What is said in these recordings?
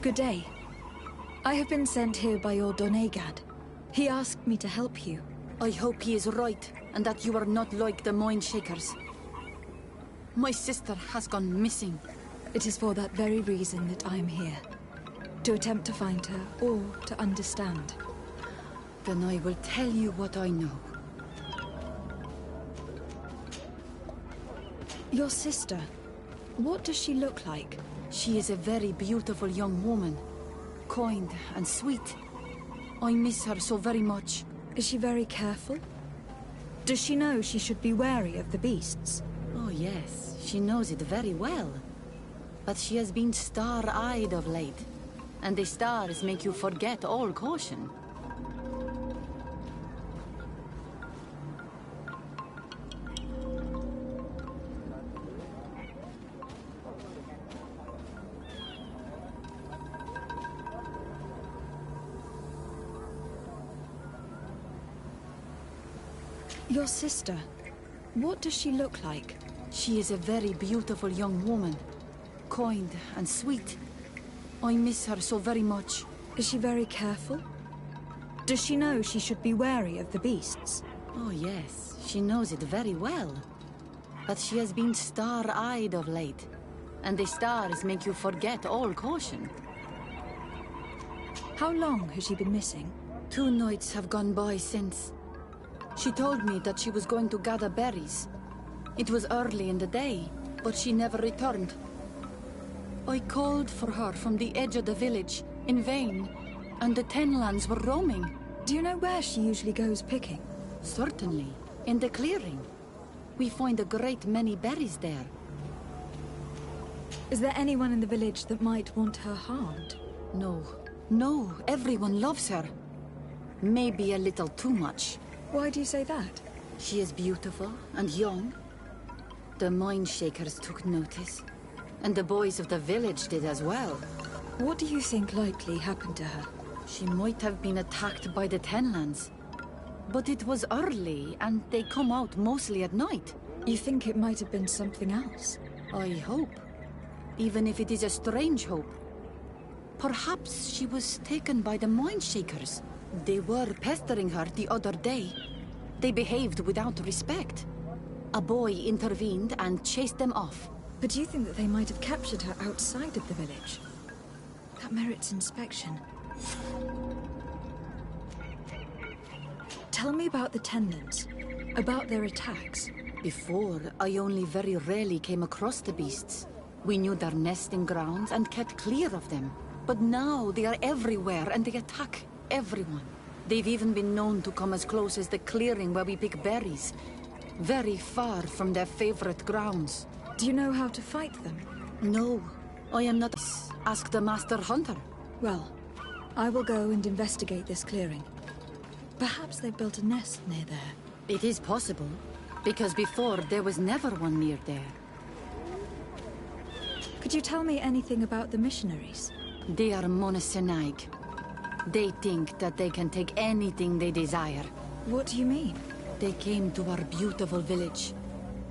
Good day. I have been sent here by your Donaig. He asked me to help you. I hope he is right, and that you are not like the Mind Shakers. My sister has gone missing. It is for that very reason that I am here. To attempt to find her, or to understand. Then I will tell you what I know. Your sister, what does she look like? She is a very beautiful young woman. Kind and sweet. I miss her so very much. Is she very careful? Does she know she should be wary of the beasts? Oh yes, she knows it very well. But she has been star-eyed of late. And the stars make you forget all caution. Your sister, what does she look like? She is a very beautiful young woman. Kind and sweet. I miss her so very much. Is she very careful? Does she know she should be wary of the beasts? Oh yes, she knows it very well. But she has been star-eyed of late. And the stars make you forget all caution. How long has she been missing? 2 nights have gone by since. She told me that she was going to gather berries. It was early in the day, but she never returned. I called for her from the edge of the village, in vain, and the Tenlands were roaming. Do you know where she usually goes picking? Certainly, in the clearing. We find a great many berries there. Is there anyone in the village that might want her harmed? No, everyone loves her. Maybe a little too much. Why do you say that? She is beautiful and young. The Mind Shakers took notice. And the boys of the village did as well. What do you think likely happened to her? She might have been attacked by the Tenlands. But it was early, and they come out mostly at night. You think it might have been something else? I hope. Even if it is a strange hope. Perhaps she was taken by the Mind Shakers. They were pestering her the other day. They behaved without respect. A boy intervened and chased them off. But do you think that they might have captured her outside of the village? That merits inspection. Tell me about the Tenlands, about their attacks. Before, I only very rarely came across the beasts. We knew their nesting grounds and kept clear of them. But now they are everywhere and they attack everyone. They've even been known to come as close as the clearing where we pick berries. Very far from their favorite grounds. Do you know how to fight them? No, I am not. Ask the Master Hunter. Well, I will go and investigate this clearing. Perhaps they've built a nest near there. It is possible, because before there was never one near there. Could you tell me anything about the missionaries? They are Donaig. They think that they can take anything they desire. What do you mean? They came to our beautiful village.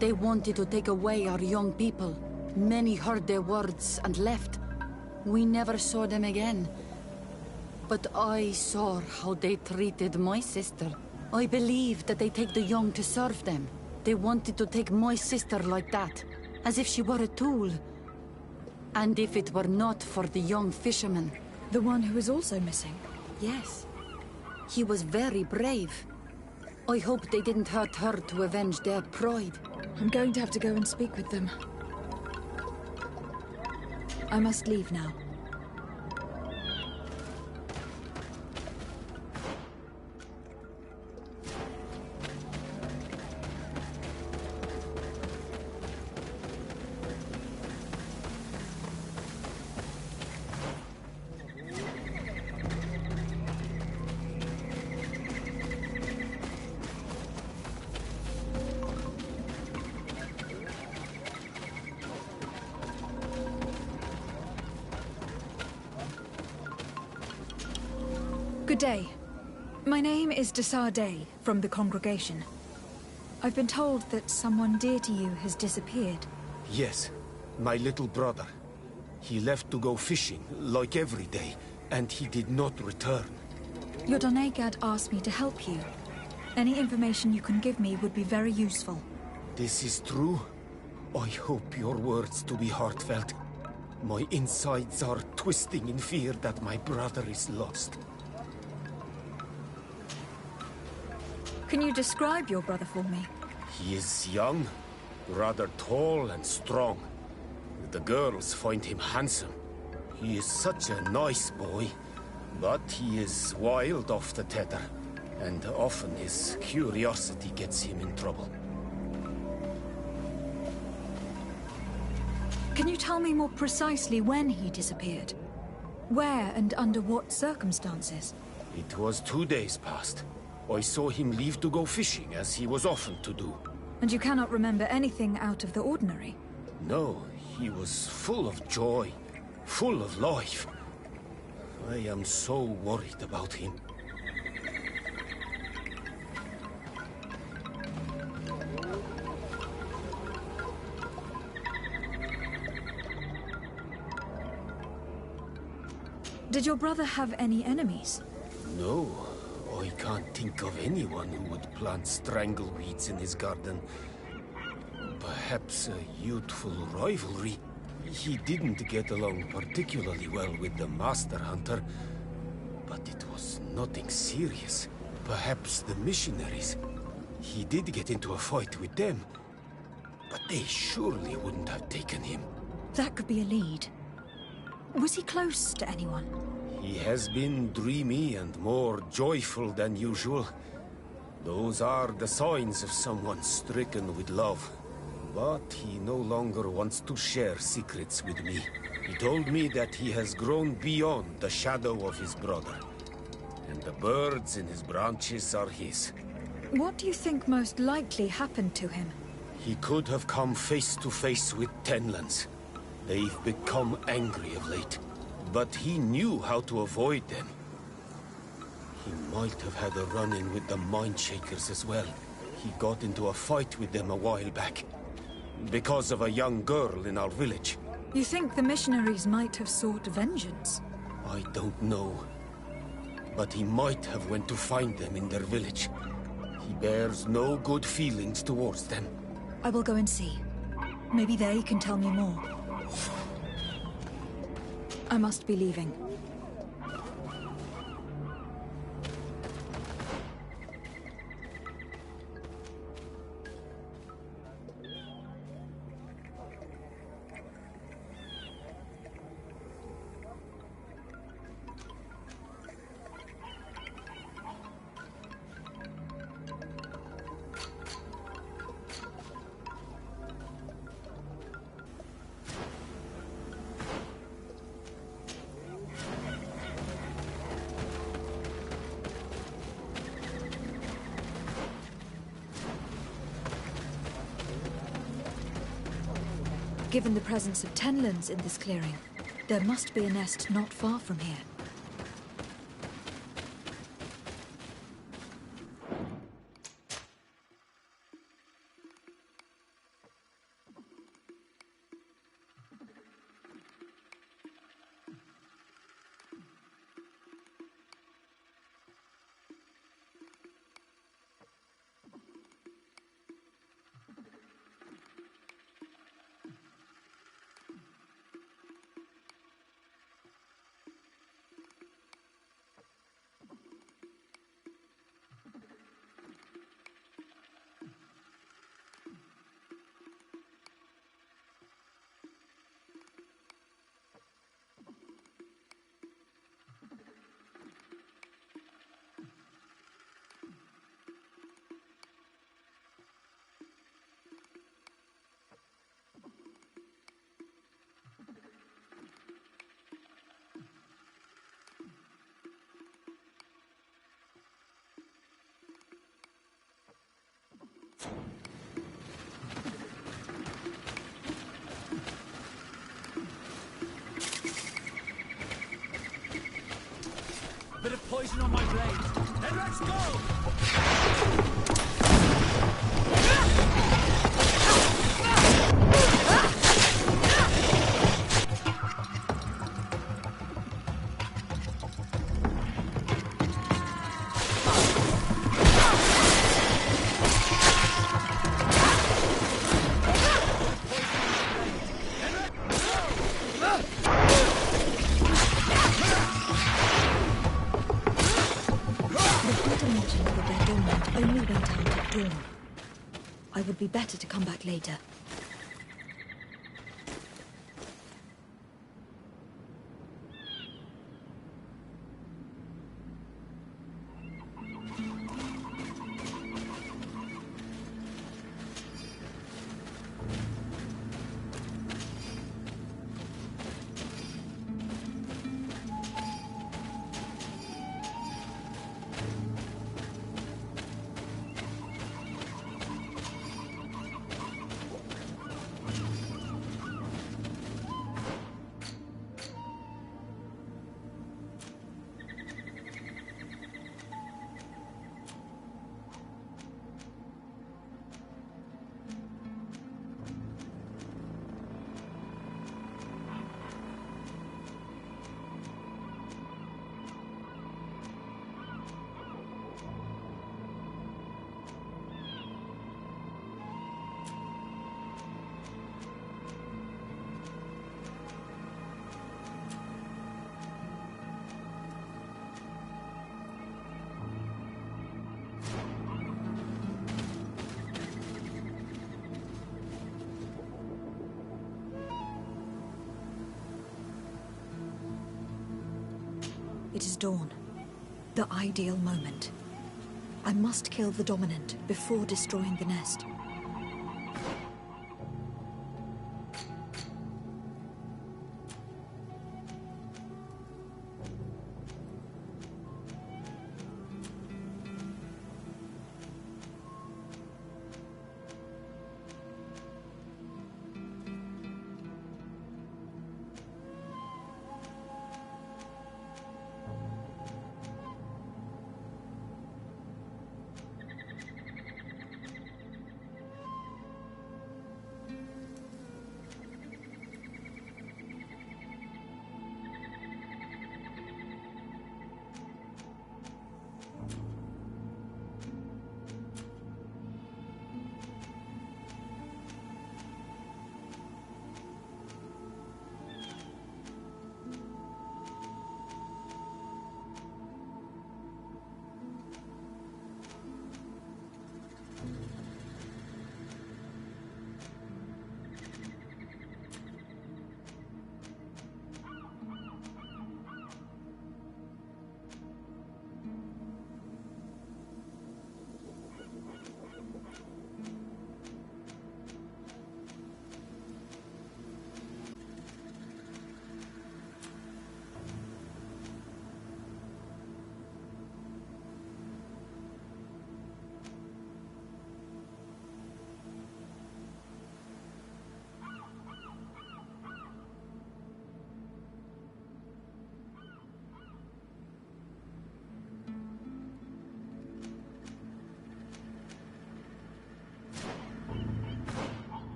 They wanted to take away our young people. Many heard their words and left. We never saw them again. But I saw how they treated my sister. I believe that they take the young to serve them. They wanted to take my sister like that, as if she were a tool. And if it were not for the young fisherman... The one who is also missing? Yes. He was very brave. I hope they didn't hurt her to avenge their pride. I'm going to have to go and speak with them. I must leave now. Good day. My name is Donaig from the congregation. I've been told that someone dear to you has disappeared. Yes, my little brother. He left to go fishing, like every day, and he did not return. Your Donaig asked me to help you. Any information you can give me would be very useful. This is true? I hope your words to be heartfelt. My insides are twisting in fear that my brother is lost. Can you describe your brother for me? He is young, rather tall and strong. The girls find him handsome. He is such a nice boy, but he is wild off the tether, and often his curiosity gets him in trouble. Can you tell me more precisely when he disappeared? Where and under what circumstances? It was 2 days past. I saw him leave to go fishing, as he was often to do. And you cannot remember anything out of the ordinary? No, he was full of joy, full of life. I am so worried about him. Did your brother have any enemies? No, I can't think of anyone who would plant strangleweeds in his garden. Perhaps a youthful rivalry. He didn't get along particularly well with the Master Hunter, but it was nothing serious. Perhaps the missionaries. He did get into a fight with them, but they surely wouldn't have taken him. That could be a lead. Was he close to anyone? He has been dreamy and more joyful than usual. Those are the signs of someone stricken with love. But he no longer wants to share secrets with me. He told me that he has grown beyond the shadow of his brother. And the birds in his branches are his. What do you think most likely happened to him? He could have come face to face with Tenlands. They've become angry of late. But he knew how to avoid them. He might have had a run-in with the Mindshakers as well. He got into a fight with them a while back. Because of a young girl in our village. You think the missionaries might have sought vengeance? I don't know. But he might have went to find them in their village. He bears no good feelings towards them. I will go and see. Maybe they can tell me more. I must be leaving. Given the presence of Tenlands in this clearing, there must be a nest not far from here. Bit of poison on my blade. Then let's go! mentioned that their dominant only went out at dawn. I would be better to come back later. It is dawn. The ideal moment. I must kill the dominant before destroying the nest.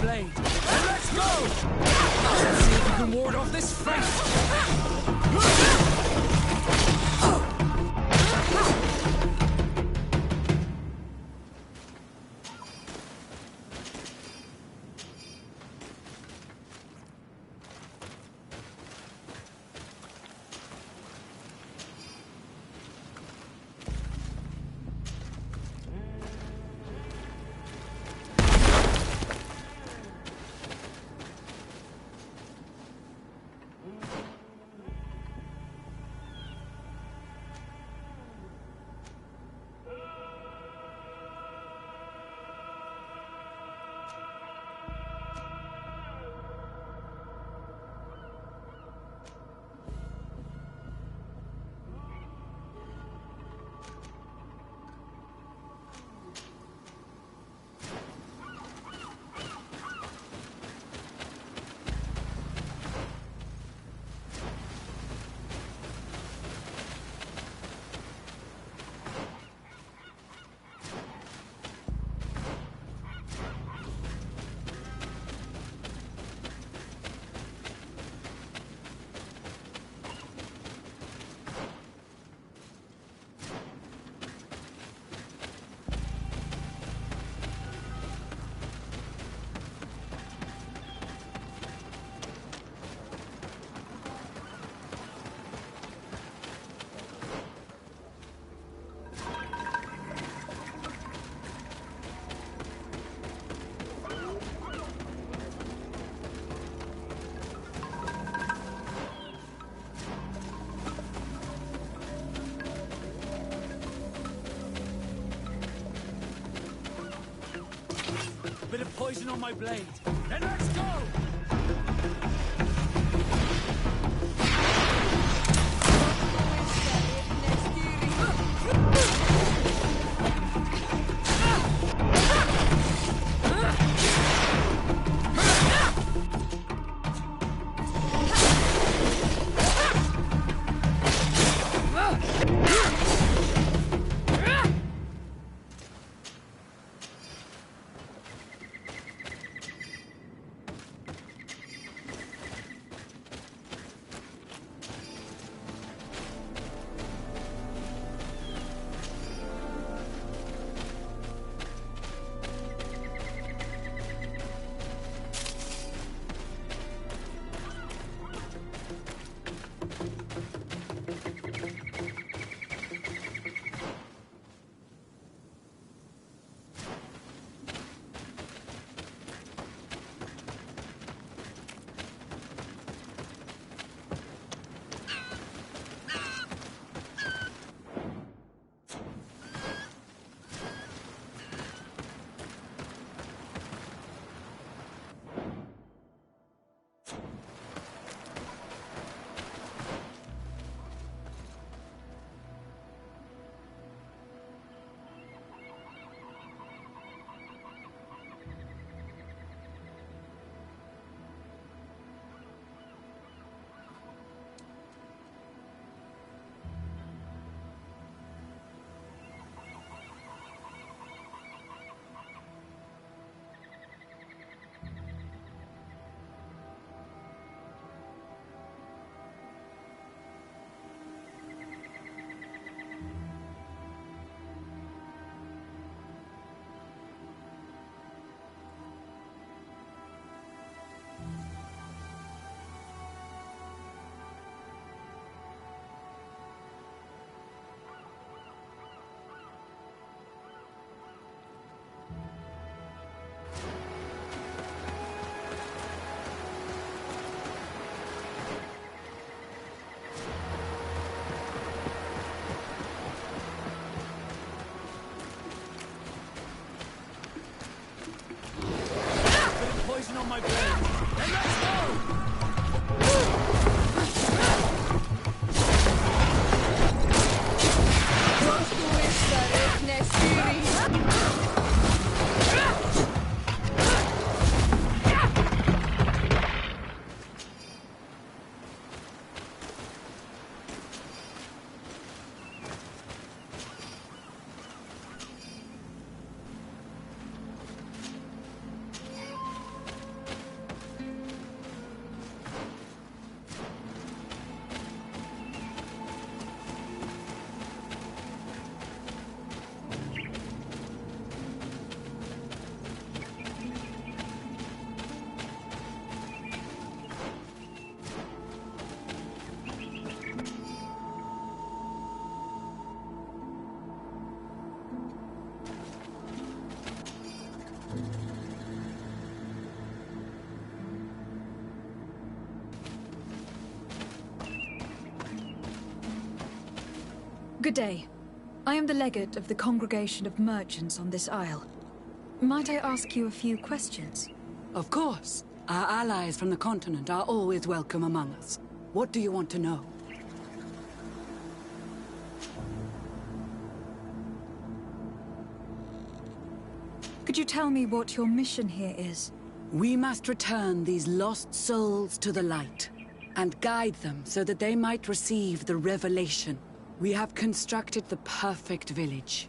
blade. And let's go! Let's see if we can ward off this fate! Bit of poison on my blade. Then let's go! On my blade. Then let's go! Good day. I am the legate of the congregation of merchants on this isle. Might I ask you a few questions? Of course. Our allies from the continent are always welcome among us. What do you want to know? Could you tell me what your mission here is? We must return these lost souls to the light, and guide them so that they might receive the revelation. We have constructed the perfect village,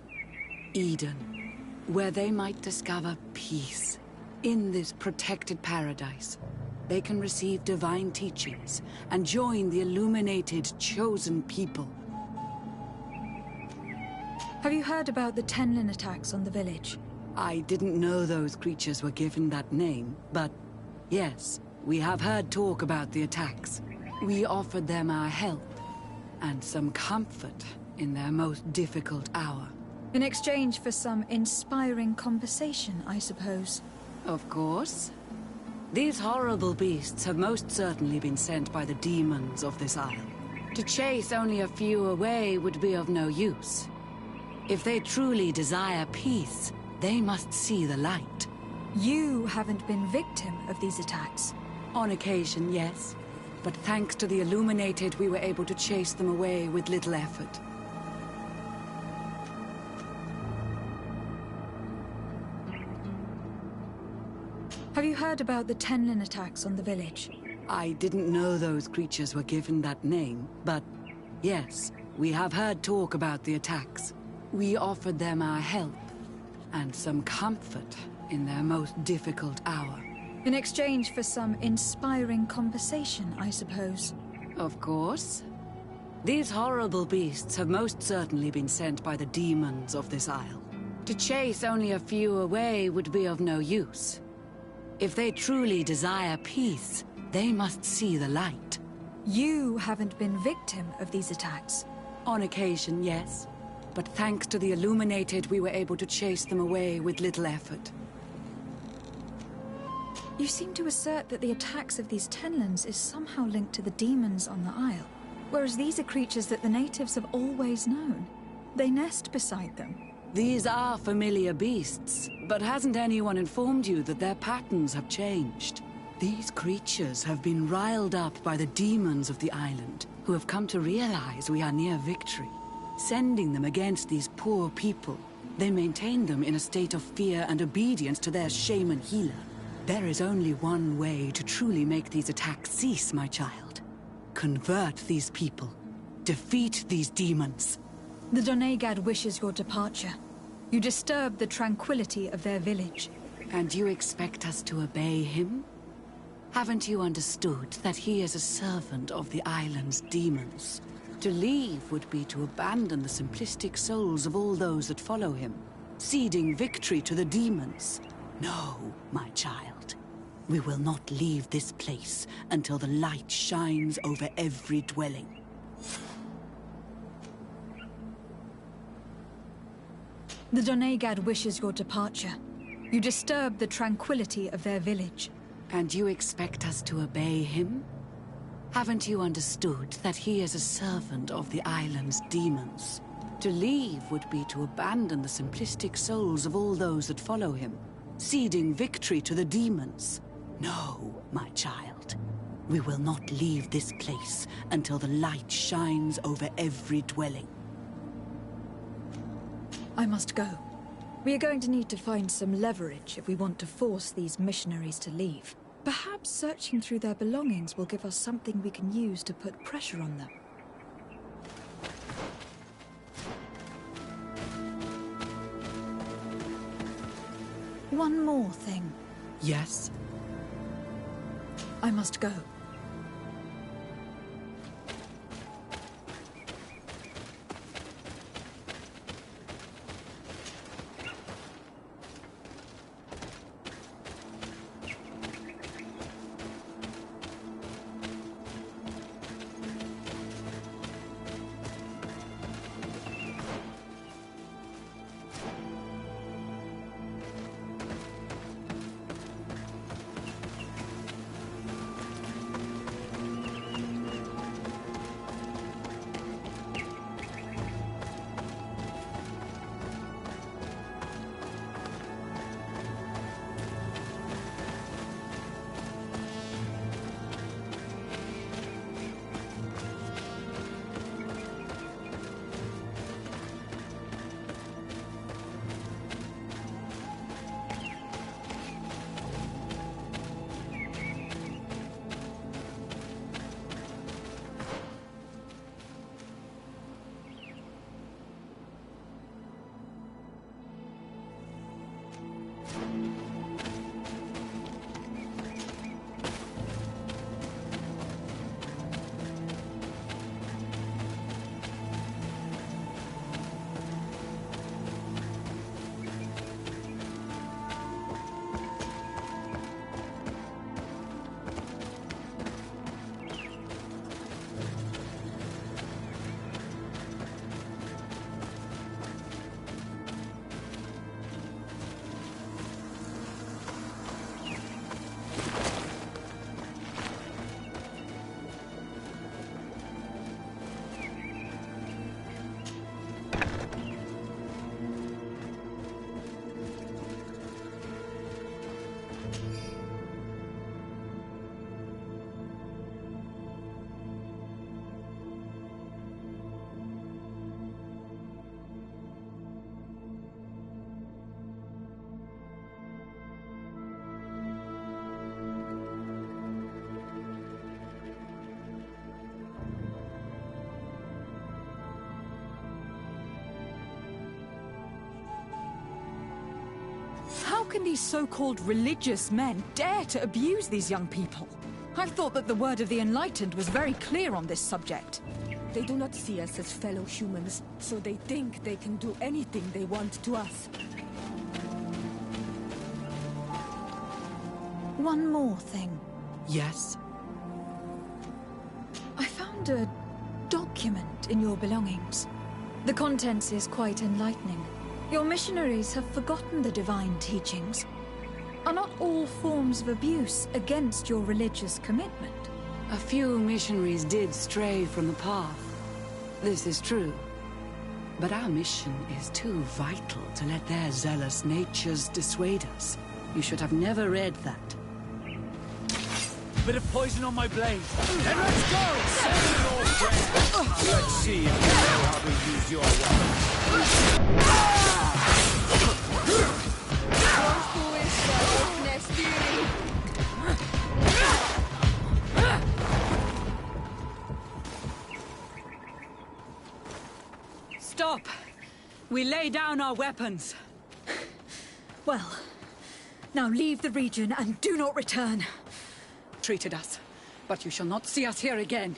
Eden, where they might discover peace. In this protected paradise, they can receive divine teachings and join the illuminated, chosen people. Have you heard about the Tenlin attacks on the village? I didn't know those creatures were given that name, but yes, we have heard talk about the attacks. We offered them our help and some comfort in their most difficult hour. In exchange for some inspiring conversation, I suppose. Of course. These horrible beasts have most certainly been sent by the demons of this isle. To chase only a few away would be of no use. If they truly desire peace, they must see the light. You haven't been victim of these attacks. On occasion, yes. But thanks to the Illuminated, we were able to chase them away with little effort. Have you heard about the Tenlin attacks on the village? I didn't know those creatures were given that name, but yes, we have heard talk about the attacks. We offered them our help and some comfort in their most difficult hour. In exchange for some inspiring conversation, I suppose. Of course. These horrible beasts have most certainly been sent by the demons of this isle. To chase only a few away would be of no use. If they truly desire peace, they must see the light. You haven't been victim of these attacks. On occasion, yes. But thanks to the Illuminated, we were able to chase them away with little effort. You seem to assert that the attacks of these Tenlins is somehow linked to the demons on the Isle, whereas these are creatures that the natives have always known. They nest beside them. These are familiar beasts, but hasn't anyone informed you that their patterns have changed? These creatures have been riled up by the demons of the island, who have come to realize we are near victory. Sending them against these poor people, they maintain them in a state of fear and obedience to their shaman healer. There is only one way to truly make these attacks cease, my child. Convert these people. Defeat these demons. The Donaig wishes your departure. You disturb the tranquility of their village. And you expect us to obey him? Haven't you understood that he is a servant of the island's demons? To leave would be to abandon the simplistic souls of all those that follow him, ceding victory to the demons. No, my child. We will not leave this place until the light shines over every dwelling. The Donaig wishes your departure. You disturb the tranquility of their village. And you expect us to obey him? Haven't you understood that he is a servant of the island's demons? To leave would be to abandon the simplistic souls of all those that follow him, ceding victory to the demons. No, my child. We will not leave this place until the light shines over every dwelling. I must go. We are going to need to find some leverage if we want to force these missionaries to leave. Perhaps searching through their belongings will give us something we can use to put pressure on them. One more thing. Yes? I must go. can these so-called religious men dare to abuse these young people? I thought that the word of the Enlightened was very clear on this subject. They do not see us as fellow humans, so they think they can do anything they want to us. One more thing. Yes? I found a document in your belongings. The contents is quite enlightening. Your missionaries have forgotten the divine teachings. Are not all forms of abuse against your religious commitment? A few missionaries did stray from the path. This is true. But our mission is too vital to let their zealous natures dissuade us. You should have never read that. Bit of poison on my blade. Then let's go! Let's see if you know how to use your weapon. Stop! We lay down our weapons. Well, now leave the region and do not return. Treated us, but you shall not see us here again.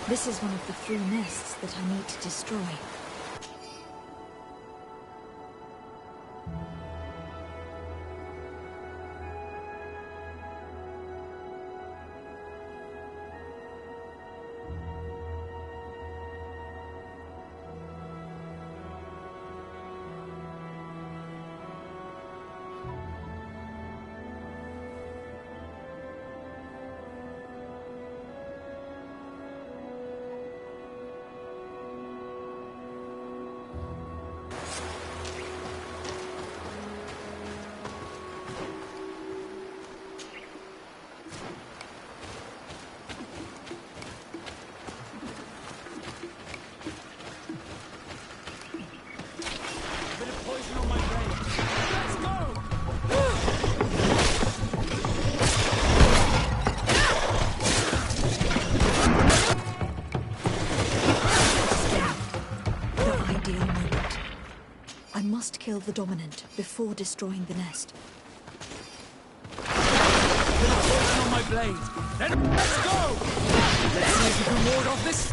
This is one of the 3 nests that I need to destroy. Kill the dominant before destroying the nest. Poison on my blade. Then let's go! Let's see if you can ward off this.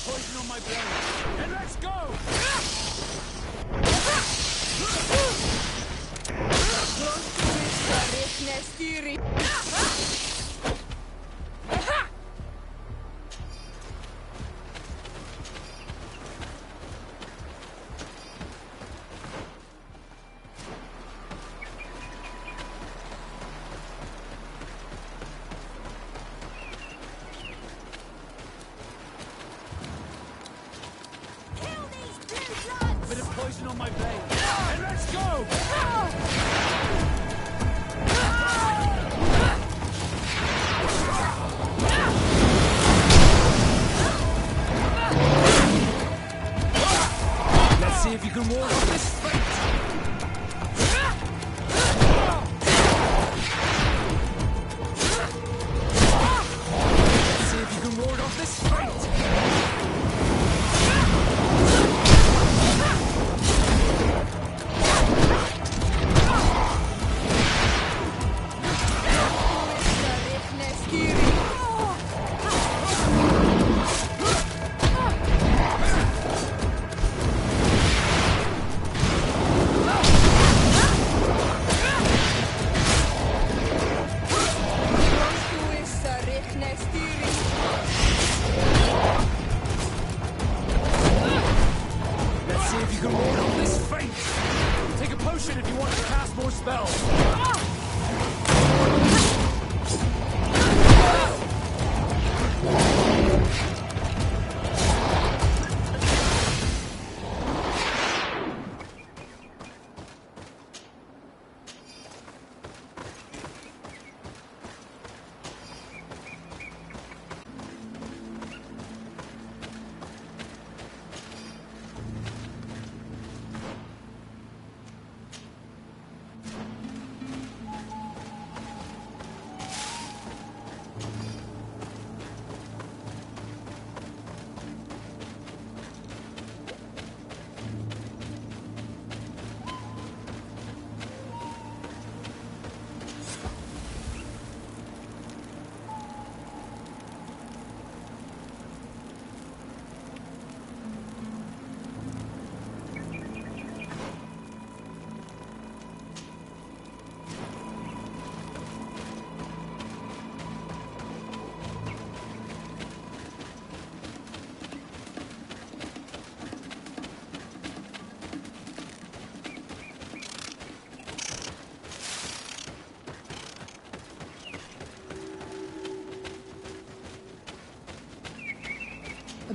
Poison on my blade. And let's go! Poison on my blade. And let's go!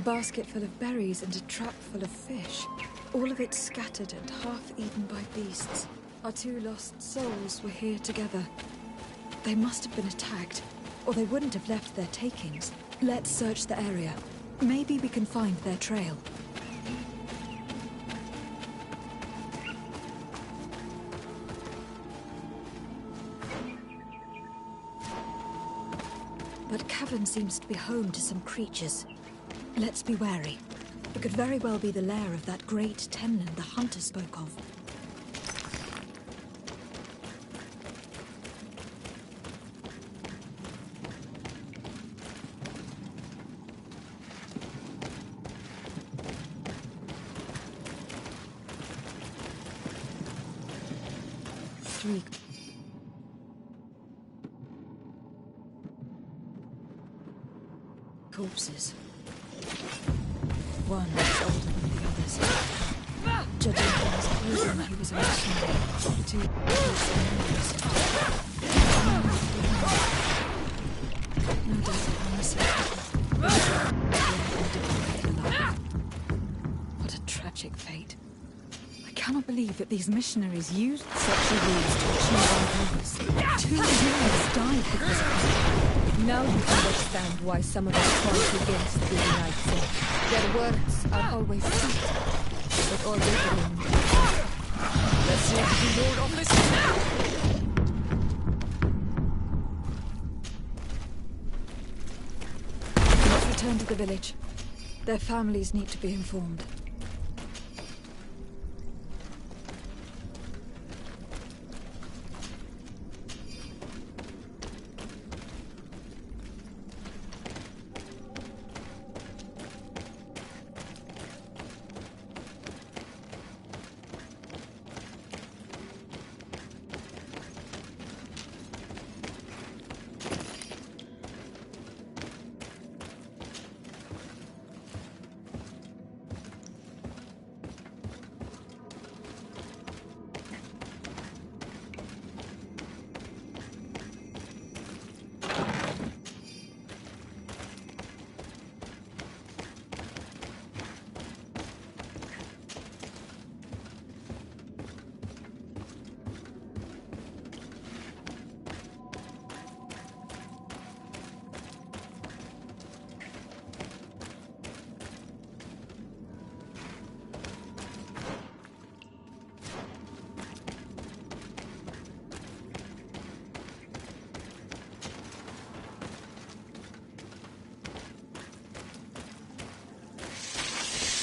basket full of berries and a trap full of fish. All of it scattered and half eaten by beasts. Our two lost souls were here together. They must have been attacked, or they wouldn't have left their takings. Let's search the area. Maybe we can find their trail. That cavern seems to be home to some creatures. Let's be wary. It could very well be the lair of that great Tenlin the hunter spoke of. Three corpses. One was older than the others. Judging from his clothing, he was a missionary. The two no doubt upon the surface. What a tragic fate. I cannot believe that these missionaries used such a ruse to achieve our purpose. 2 years died because of it. Now you understand why some of us fought against the United. Their words are always sweet, but all they bring. Let's see if we can ward off this. Let's return to the village. Their families need to be informed.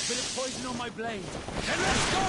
Bit of poison on my blade. Then let's go!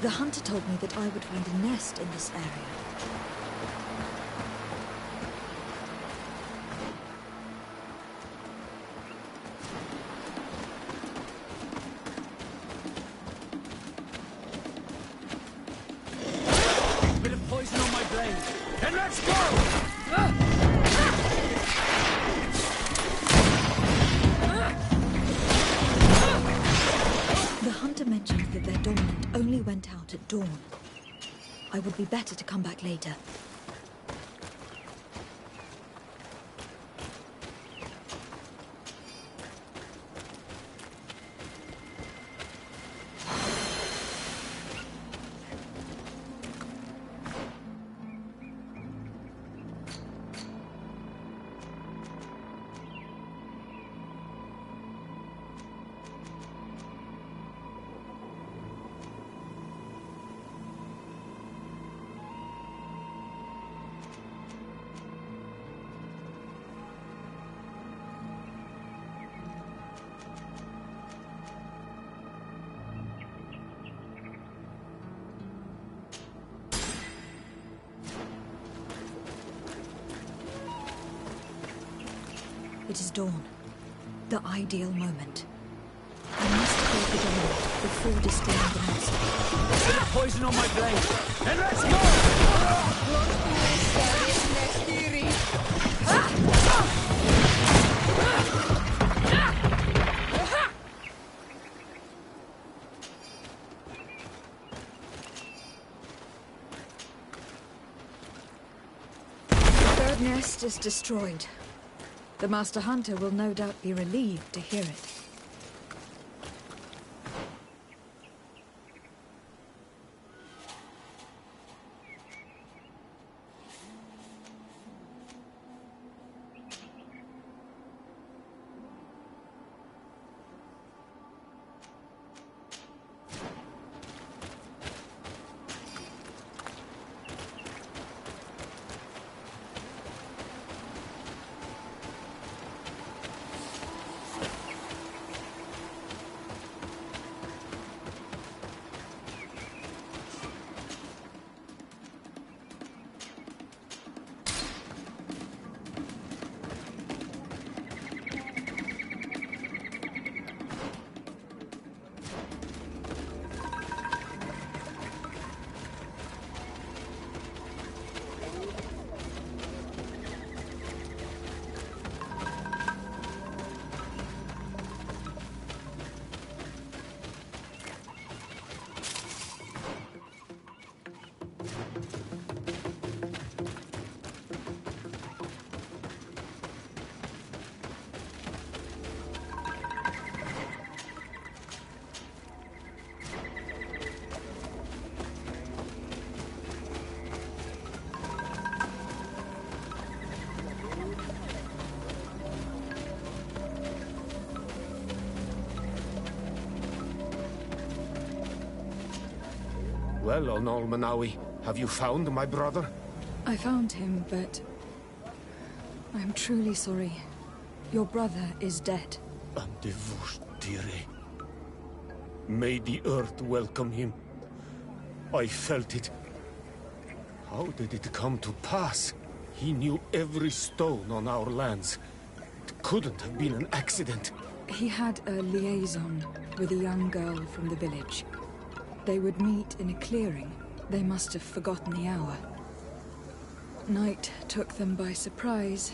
The hunter told me that I would find a nest in this area. Bit of poison on my blade. And let's go! The hunter mentioned that their dominant only went out at dawn. I would be better to come back later. It is dawn. The ideal moment. I must kill the dominant before destroying the monster. Bit of poison on my blade. And let's go! The third nest is destroyed. The Master Hunter will no doubt be relieved to hear it. Well, Onolmanawi, have you found my brother? I found him, but I'm truly sorry. Your brother is dead. Andevushtire. May the earth welcome him. I felt it. How did it come to pass? He knew every stone on our lands. It couldn't have been an accident. He had a liaison with a young girl from the village. They would meet in a clearing. They must have forgotten the hour. Night took them by surprise,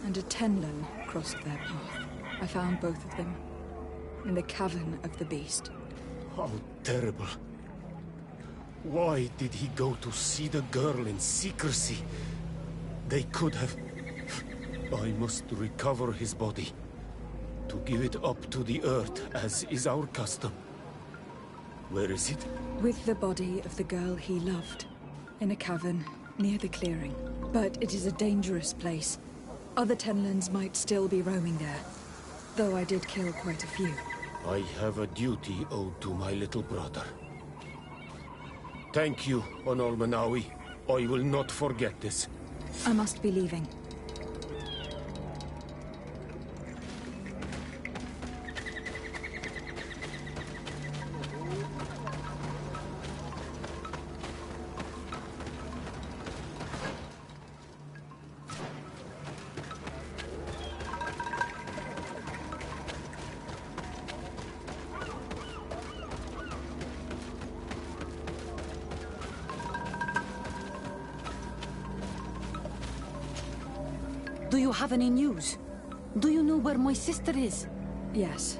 and a Tenlin crossed their path. I found both of them in the cavern of the beast. How terrible. Why did he go to see the girl in secrecy? They could have... I must recover his body. To give it up to the earth, as is our custom. Where is it? With the body of the girl he loved, in a cavern near the clearing. But it is a dangerous place. Other Tenlins might still be roaming there, though I did kill quite a few. I have a duty owed to my little brother. Thank you, Onolmanawi. I will not forget this. I must be leaving. Do you have any news? Do you know where my sister is? Yes.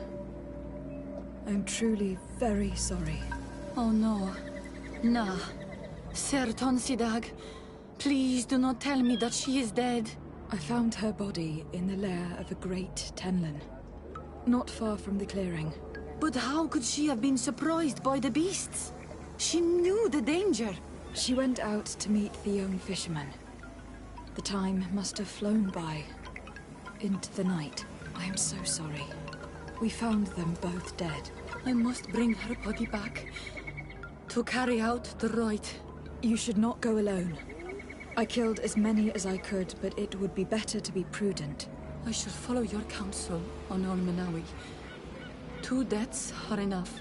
I'm truly very sorry. Oh no. Nah. Ser Tonsidag, please do not tell me that she is dead. I found her body in the lair of a great Tenlin, not far from the clearing. But how could she have been surprised by the beasts? She knew the danger. She went out to meet the young fisherman. The time must have flown by, into the night. I am so sorry. We found them both dead. I must bring her body back to carry out the rite. You should not go alone. I killed as many as I could, but it would be better to be prudent. I shall follow your counsel on Olmenawi. 2 deaths are enough.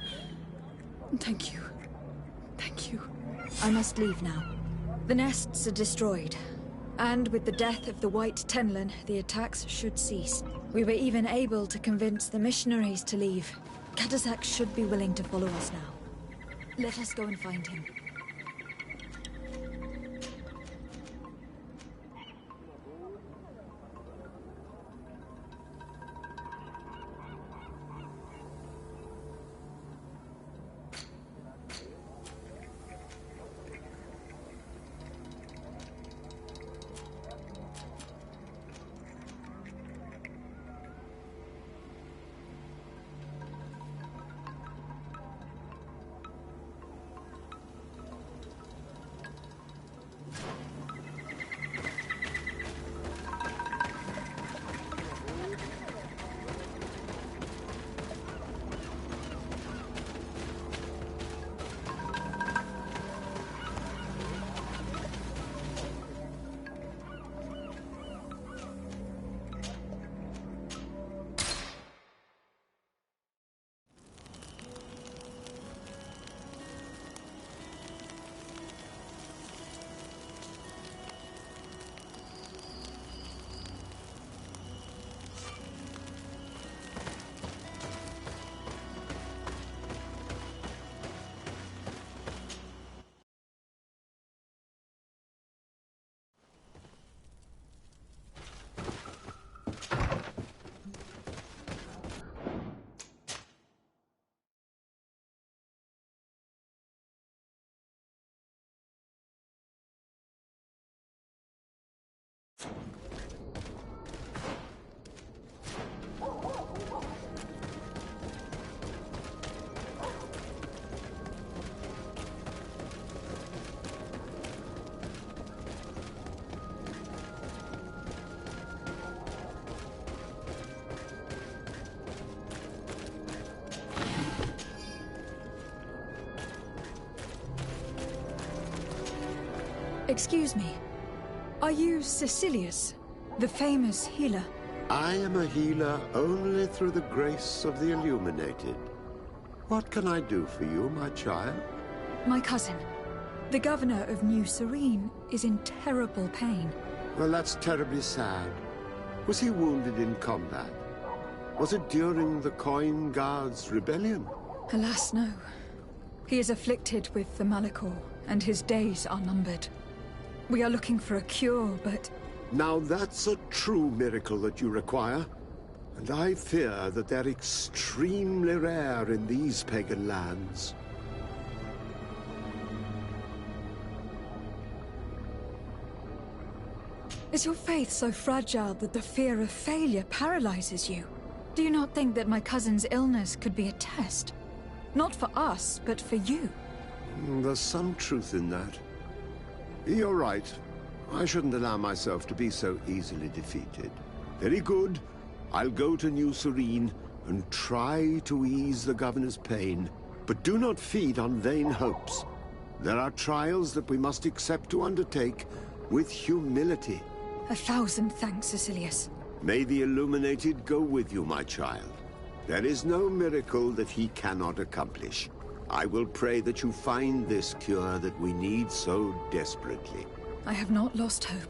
Thank you. Thank you. I must leave now. The nests are destroyed. And with the death of the White Tenlin, the attacks should cease. We were even able to convince the missionaries to leave. Kadazak should be willing to follow us now. Let us go and find him. Excuse me. Are you Cecilius, the famous healer? I am a healer only through the grace of the illuminated. What can I do for you, my child? My cousin, the governor of New Serene, is in terrible pain. Well, that's terribly sad. Was he wounded in combat? Was it during the Coin Guards' rebellion? Alas, no. He is afflicted with the Malachor, and his days are numbered. We are looking for a cure, but... Now that's a true miracle that you require. And I fear that they're extremely rare in these pagan lands. Is your faith so fragile that the fear of failure paralyzes you? Do you not think that my cousin's illness could be a test? Not for us, but for you. There's some truth in that. You're right. I shouldn't allow myself to be so easily defeated. Very good. I'll go to New Serene and try to ease the governor's pain. But do not feed on vain hopes. There are trials that we must accept to undertake with humility. 1,000 thanks, Cecilius. May the Illuminated go with you, my child. There is no miracle that he cannot accomplish. I will pray that you find this cure that we need so desperately. I have not lost hope.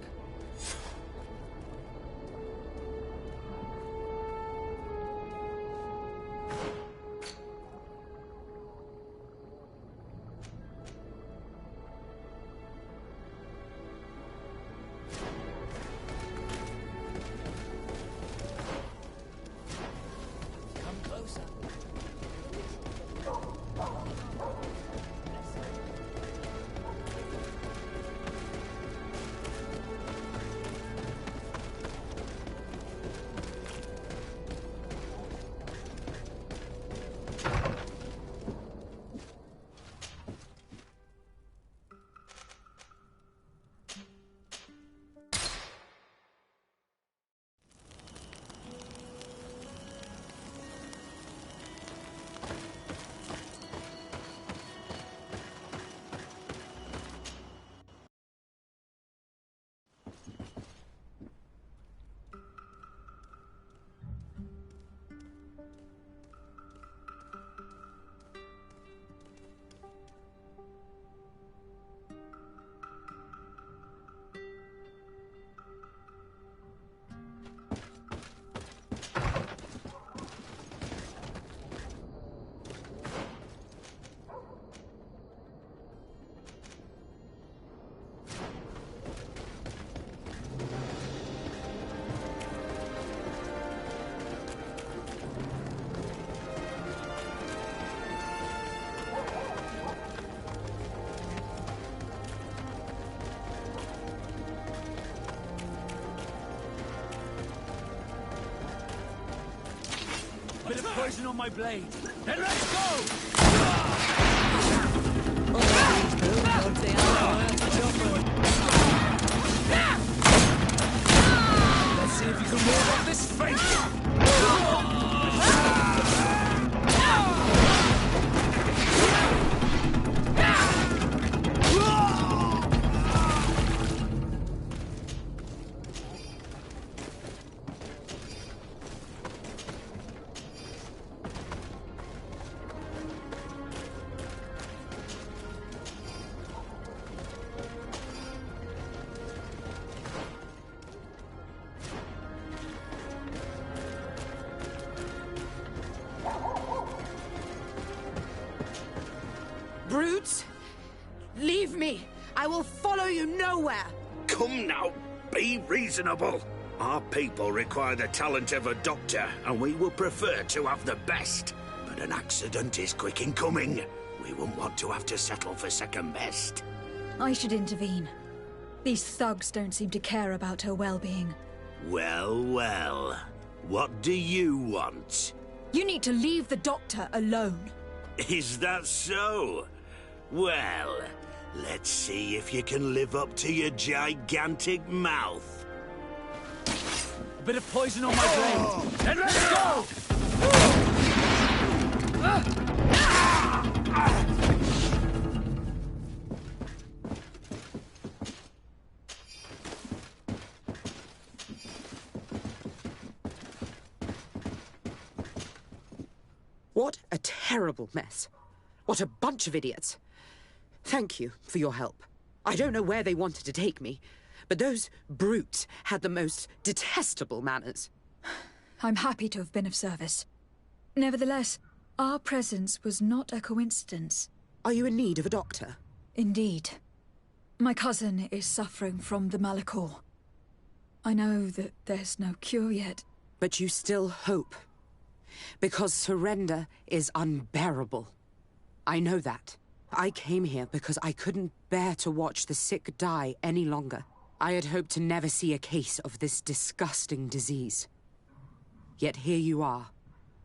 Bit of poison on my blade. Then let's go! Let's see if you can ward off this fate! Brutes! Leave me! I will follow you nowhere! Come now, be reasonable. Our people require the talent of a doctor, and we will prefer to have the best. But an accident is quick in coming. We wouldn't want to have to settle for second best. I should intervene. These thugs don't seem to care about her well-being. Well, well. What do you want? You need to leave the doctor alone. Is that so? Well, let's see if you can live up to your gigantic mouth. A bit of poison on my blade. Then let's go! What a terrible mess. What a bunch of idiots. Thank you for your help. I don't know where they wanted to take me, but those brutes had the most detestable manners. I'm happy to have been of service. Nevertheless, our presence was not a coincidence. Are you in need of a doctor? Indeed. My cousin is suffering from the Malachor. I know that there's no cure yet. But you still hope. Because surrender is unbearable. I know that. I came here because I couldn't bear to watch the sick die any longer. I had hoped to never see a case of this disgusting disease. Yet here you are.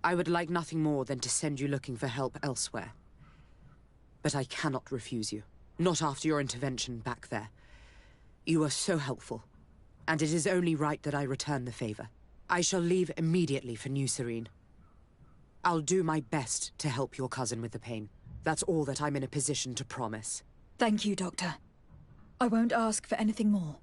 I would like nothing more than to send you looking for help elsewhere. But I cannot refuse you. Not after your intervention back there. You were so helpful. And it is only right that I return the favor. I shall leave immediately for New Serene. I'll do my best to help your cousin with the pain. That's all that I'm in a position to promise. Thank you, Doctor. I won't ask for anything more.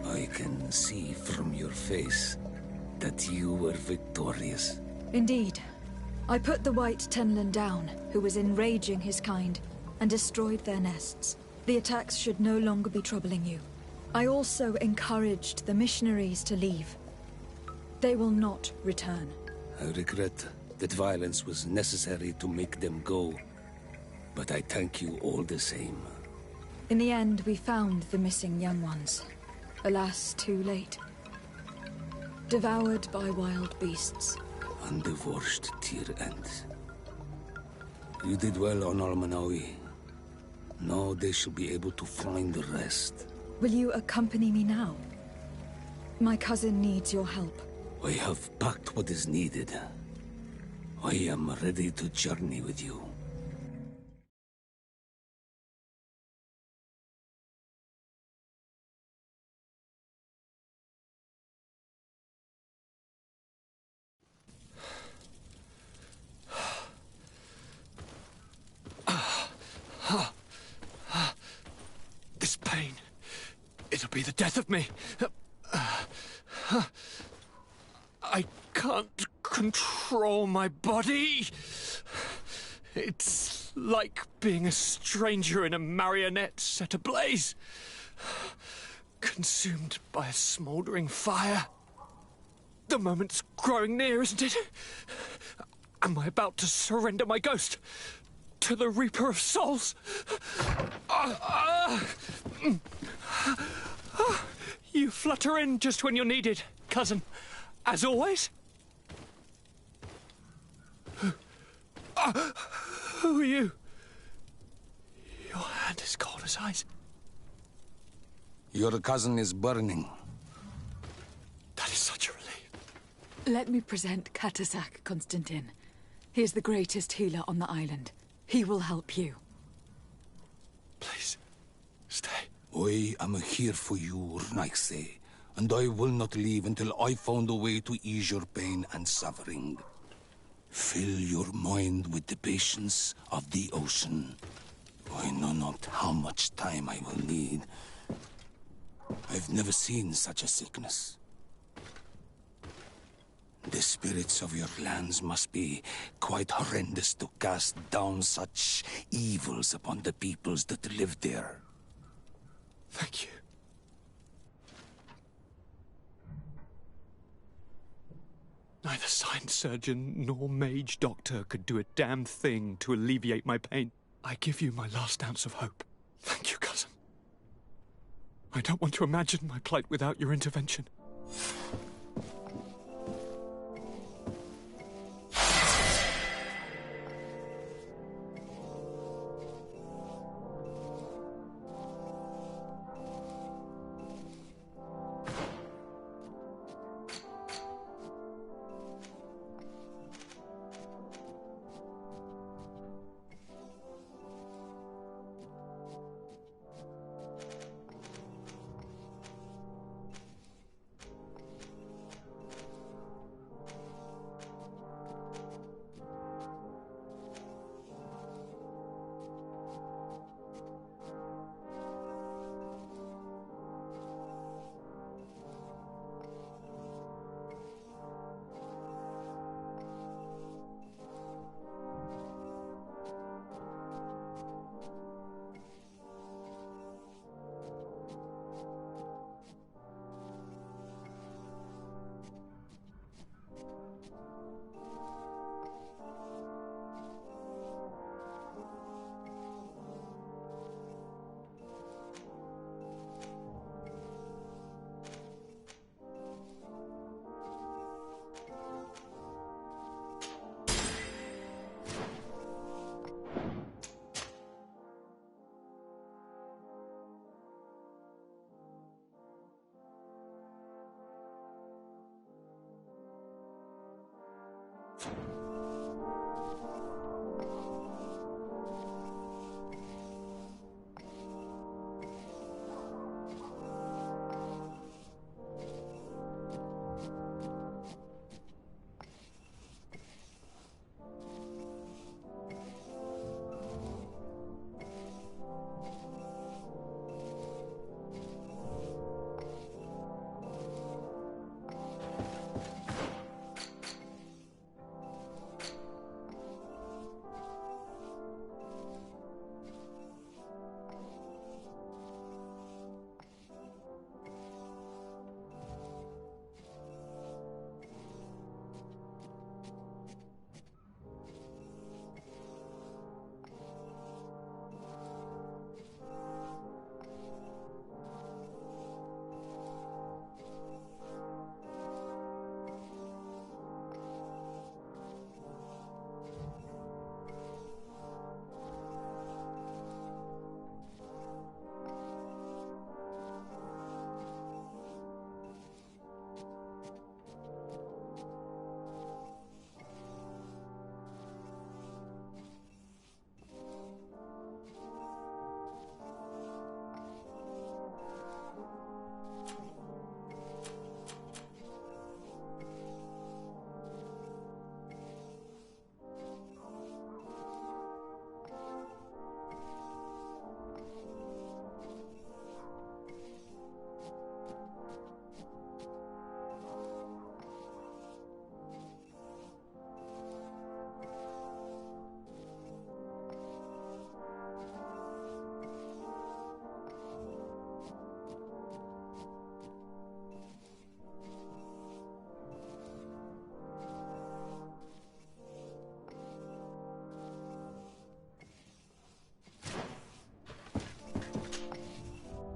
I can see from your face that you were victorious. Indeed. I put the White Tenlin down, who was enraging his kind, and destroyed their nests. The attacks should no longer be troubling you. I also encouraged the missionaries to leave. They will not return. I regret that violence was necessary to make them go, but I thank you all the same. In the end, we found the missing young ones. Alas, too late. Devoured by wild beasts. And the worst tear ends. You did well on Almanawi. Now they shall be able to find the rest. Will you accompany me now? My cousin needs your help. I have packed what is needed. I am ready to journey with you. This pain, it'll be the death of me. I can't control my body. It's like being a stranger in a marionette set ablaze. Consumed by a smouldering fire. The moment's growing near, isn't it? Am I about to surrender my ghost to the Reaper of Souls? You flutter in just when you're needed, cousin. As always. Who are you? Your hand is cold as ice. Your cousin is burning. That is such a relief. Let me present Katasak Constantin. He is the greatest healer on the island. He will help you. Please, stay. I am here for you, Rnaise, and I will not leave until I found a way to ease your pain and suffering. Fill your mind with the patience of the ocean. I know not how much time I will need. I've never seen such a sickness. The spirits of your lands must be quite horrendous to cast down such evils upon the peoples that live there. Thank you. Neither sign surgeon nor mage doctor could do a damn thing to alleviate my pain. I give you my last ounce of hope. Thank you, cousin. I don't want to imagine my plight without your intervention.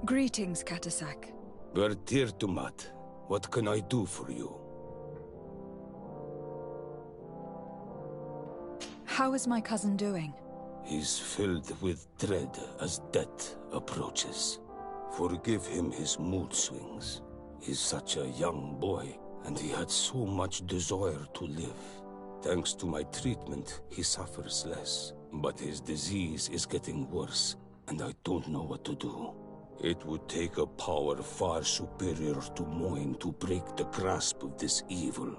Greetings, Katasak. Bertirtumat, what can I do for you? How is my cousin doing? He's filled with dread as death approaches. Forgive him his mood swings. He's such a young boy, and he had so much desire to live. Thanks to my treatment, he suffers less. But his disease is getting worse, and I don't know what to do. It would take a power far superior to mine to break the grasp of this evil.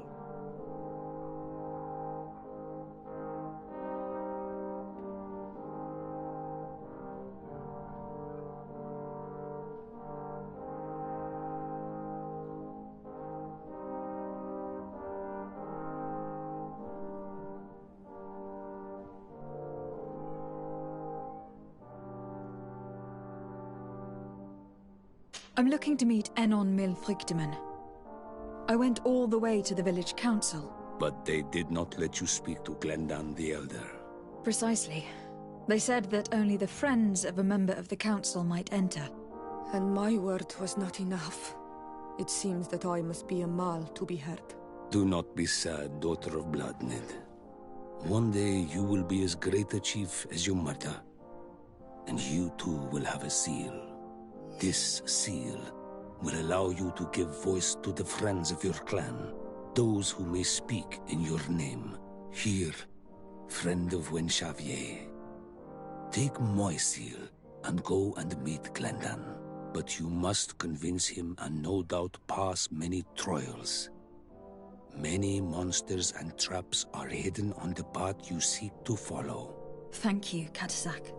I'm looking to meet Enon Milfrichteman. I went all the way to the village council. But they did not let you speak to Glendan the Elder. Precisely. They said that only the friends of a member of the council might enter. And my word was not enough. It seems that I must be a Mal to be heard. Do not be sad, daughter of Bloodned. One day you will be as great a chief as your mother. And you too will have a seal. This seal will allow you to give voice to the friends of your clan, those who may speak in your name. Here, friend of Wenxavier. Take my seal and go and meet Glendan. But you must convince him and no doubt pass many trials. Many monsters and traps are hidden on the path you seek to follow. Thank you, Katasak.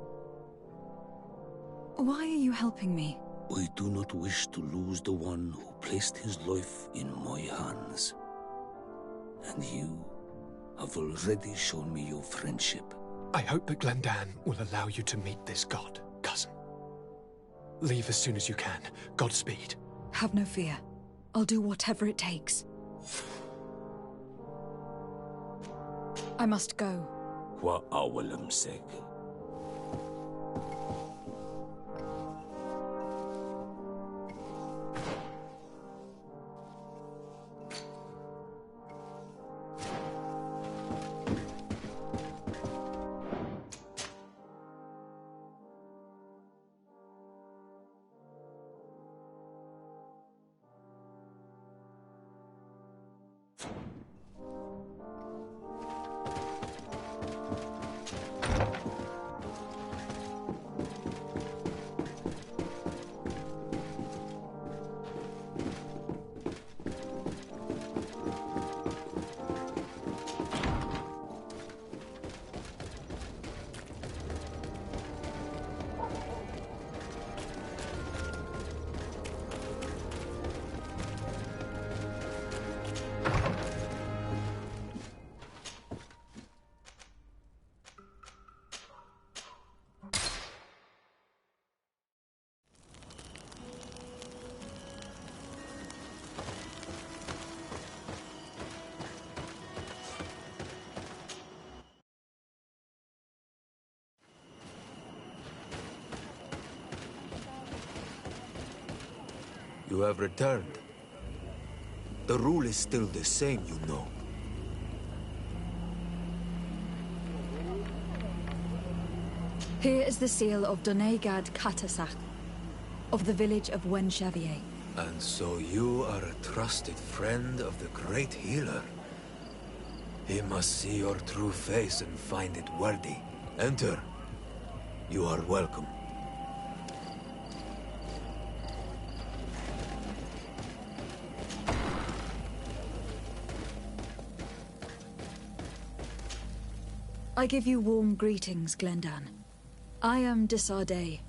Why are you helping me? I do not wish to lose the one who placed his life in my hands. And you have already shown me your friendship. I hope that Glendan will allow you to meet this god, cousin. Leave as soon as you can. Godspeed. Have no fear. I'll do whatever it takes. I must go. Wa awalam seg. You have returned. The rule is still the same, you know. Here is the seal of Donaig Katasak, of the village of Wenxavier. And so you are a trusted friend of the great healer. He must see your true face and find it worthy. Enter. You are welcome. I give you warm greetings, Glendan. I am Desardet,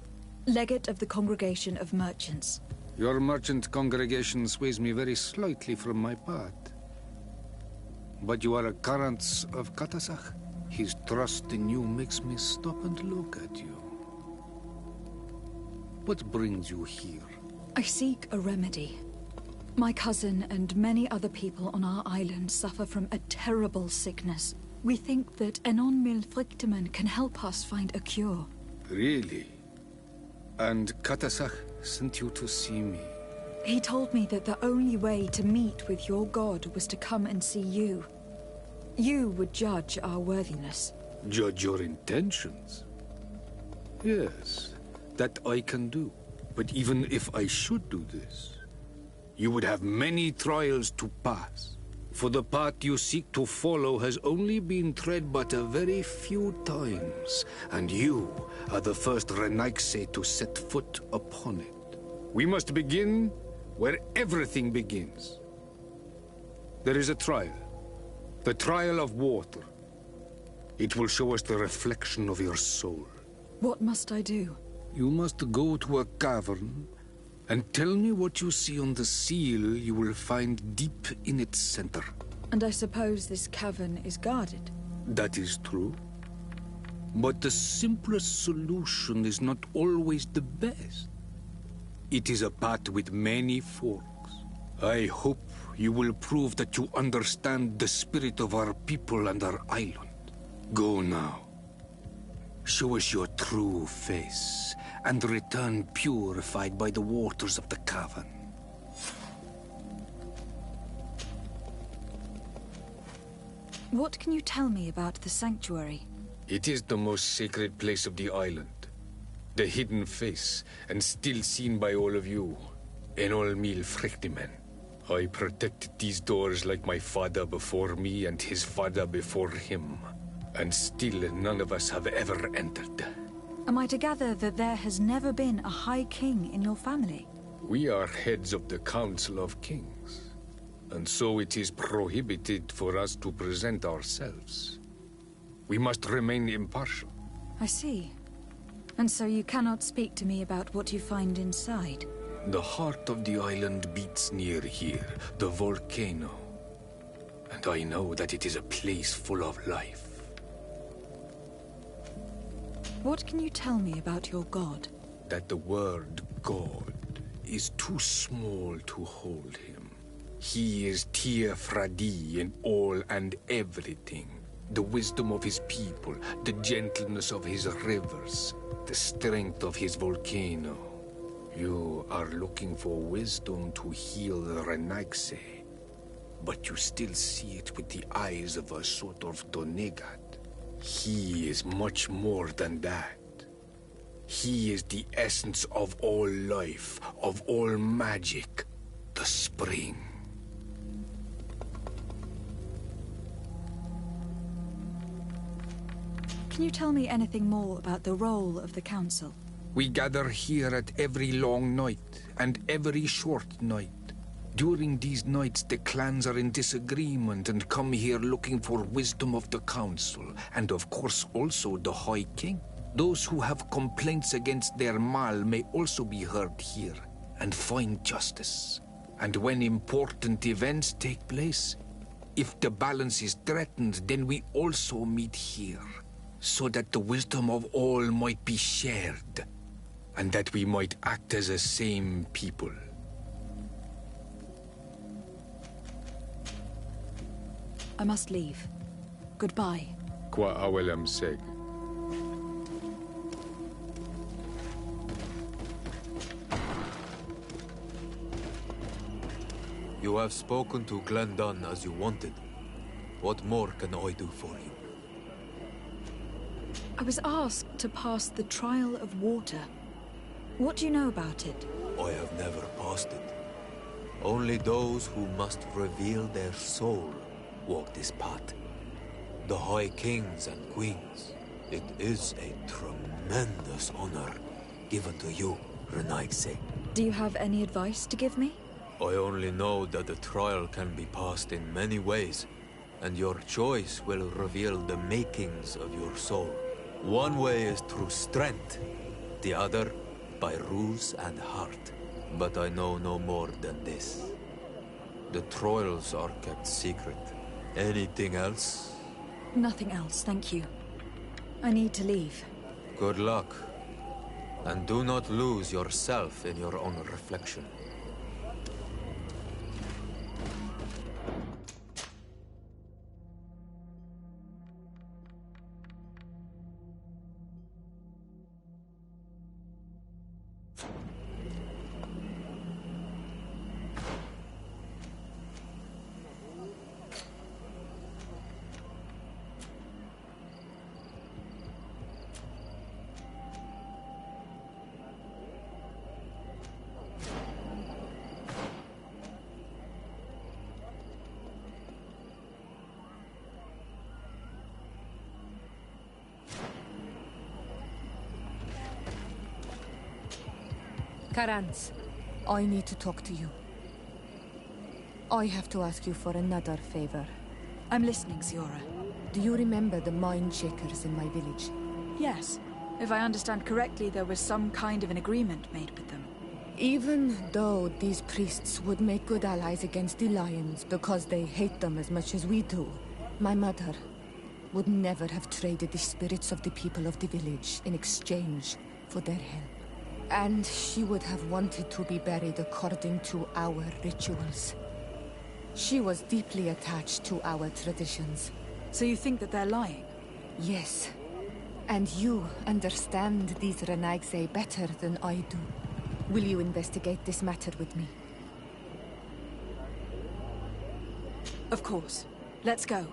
legate of the Congregation of Merchants. Your merchant congregation sways me very slightly from my path. But you are a current of Katasak. His trust in you makes me stop and look at you. What brings you here? I seek a remedy. My cousin and many other people on our island suffer from a terrible sickness. We think that Enon Milfrichteman can help us find a cure. Really? And Katasach sent you to see me. He told me that the only way to meet with your god was to come and see you. You would judge our worthiness. Judge your intentions? Yes, that I can do. But even if I should do this, you would have many trials to pass. For the path you seek to follow has only been tread but a very few times, and you are the first Renaigse to set foot upon it. We must begin where everything begins. There is a trial. The trial of water. It will show us the reflection of your soul. What must I do? You must go to a cavern and tell me what you see on the seal you will find deep in its center. And I suppose this cavern is guarded? That is true. But the simplest solution is not always the best. It is a path with many forks. I hope you will prove that you understand the spirit of our people and our island. Go now. Show us your true face, and return purified by the waters of the cavern. What can you tell me about the sanctuary? It is the most sacred place of the island. The hidden face, and still seen by all of you. Enol Mil Frechtimen. I protected these doors like my father before me and his father before him. And still none of us have ever entered. Am I to gather that there has never been a High King in your family? We are heads of the Council of Kings. And so it is prohibited for us to present ourselves. We must remain impartial. I see. And so you cannot speak to me about what you find inside? The heart of the island beats near here, the volcano. And I know that it is a place full of life. What can you tell me about your god? That the word God is too small to hold him. He is Tir Fradi in all and everything. The wisdom of his people, the gentleness of his rivers, the strength of his volcano. You are looking for wisdom to heal the Renaigse, but you still see it with the eyes of a sort of Donaig. He is much more than that. He is the essence of all life, of all magic, the spring. Can you tell me anything more about the role of the Council? We gather here at every long night, and every short night. During these nights, the clans are in disagreement and come here looking for wisdom of the Council, and of course also the High King. Those who have complaints against their Mal may also be heard here, and find justice. And when important events take place, if the balance is threatened, then we also meet here, so that the wisdom of all might be shared, and that we might act as a same people. I must leave. Goodbye. Qua awelem seg. You have spoken to Glendon as you wanted. What more can I do for you? I was asked to pass the trial of water. What do you know about it? I have never passed it. Only those who must reveal their soul walk this path. The High Kings and Queens. It is a tremendous honor given to you, Renaigse. Do you have any advice to give me? I only know that the trial can be passed in many ways, and your choice will reveal the makings of your soul. One way is through strength, the other by ruse and heart. But I know no more than this. The trials are kept secret. Anything else? Nothing else, thank you. I need to leave. Good luck. And do not lose yourself in your own reflection. Karans, I need to talk to you. I have to ask you for another favor. I'm listening, Siora. Do you remember the mind shakers in my village? Yes. If I understand correctly, there was some kind of an agreement made with them. Even though these priests would make good allies against the Lions because they hate them as much as we do, my mother would never have traded the spirits of the people of the village in exchange for their help. And she would have wanted to be buried according to our rituals. She was deeply attached to our traditions. So you think that they're lying? Yes. And you understand these Renaigse better than I do. Will you investigate this matter with me? Of course. Let's go.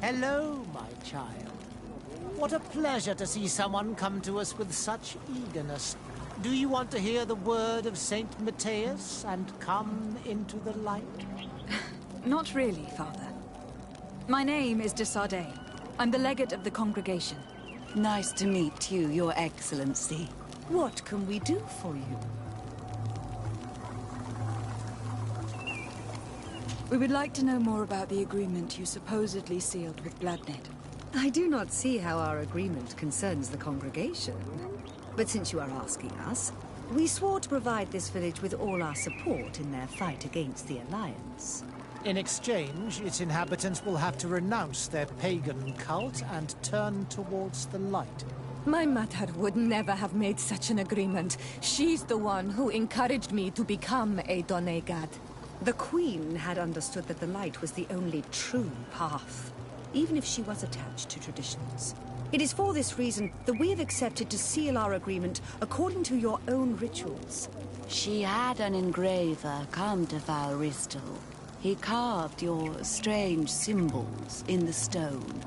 Hello, my child. What a pleasure to see someone come to us with such eagerness. Do you want to hear the word of Saint Matthias and come into the light? Not really, Father. My name is de Sardet. I'm the legate of the congregation. Nice to meet you, Your Excellency. What can we do for you? We would like to know more about the agreement you supposedly sealed with Bladnid. I do not see how our agreement concerns the congregation. But since you are asking us, we swore to provide this village with all our support in their fight against the Alliance. In exchange, its inhabitants will have to renounce their pagan cult and turn towards the light. My mother would never have made such an agreement. She's the one who encouraged me to become a Donaig. The Queen had understood that the light was the only true path, even if she was attached to traditions. It is for this reason that we have accepted to seal our agreement according to your own rituals. She had an engraver come to Val Ristel. He carved your strange symbols in the stone.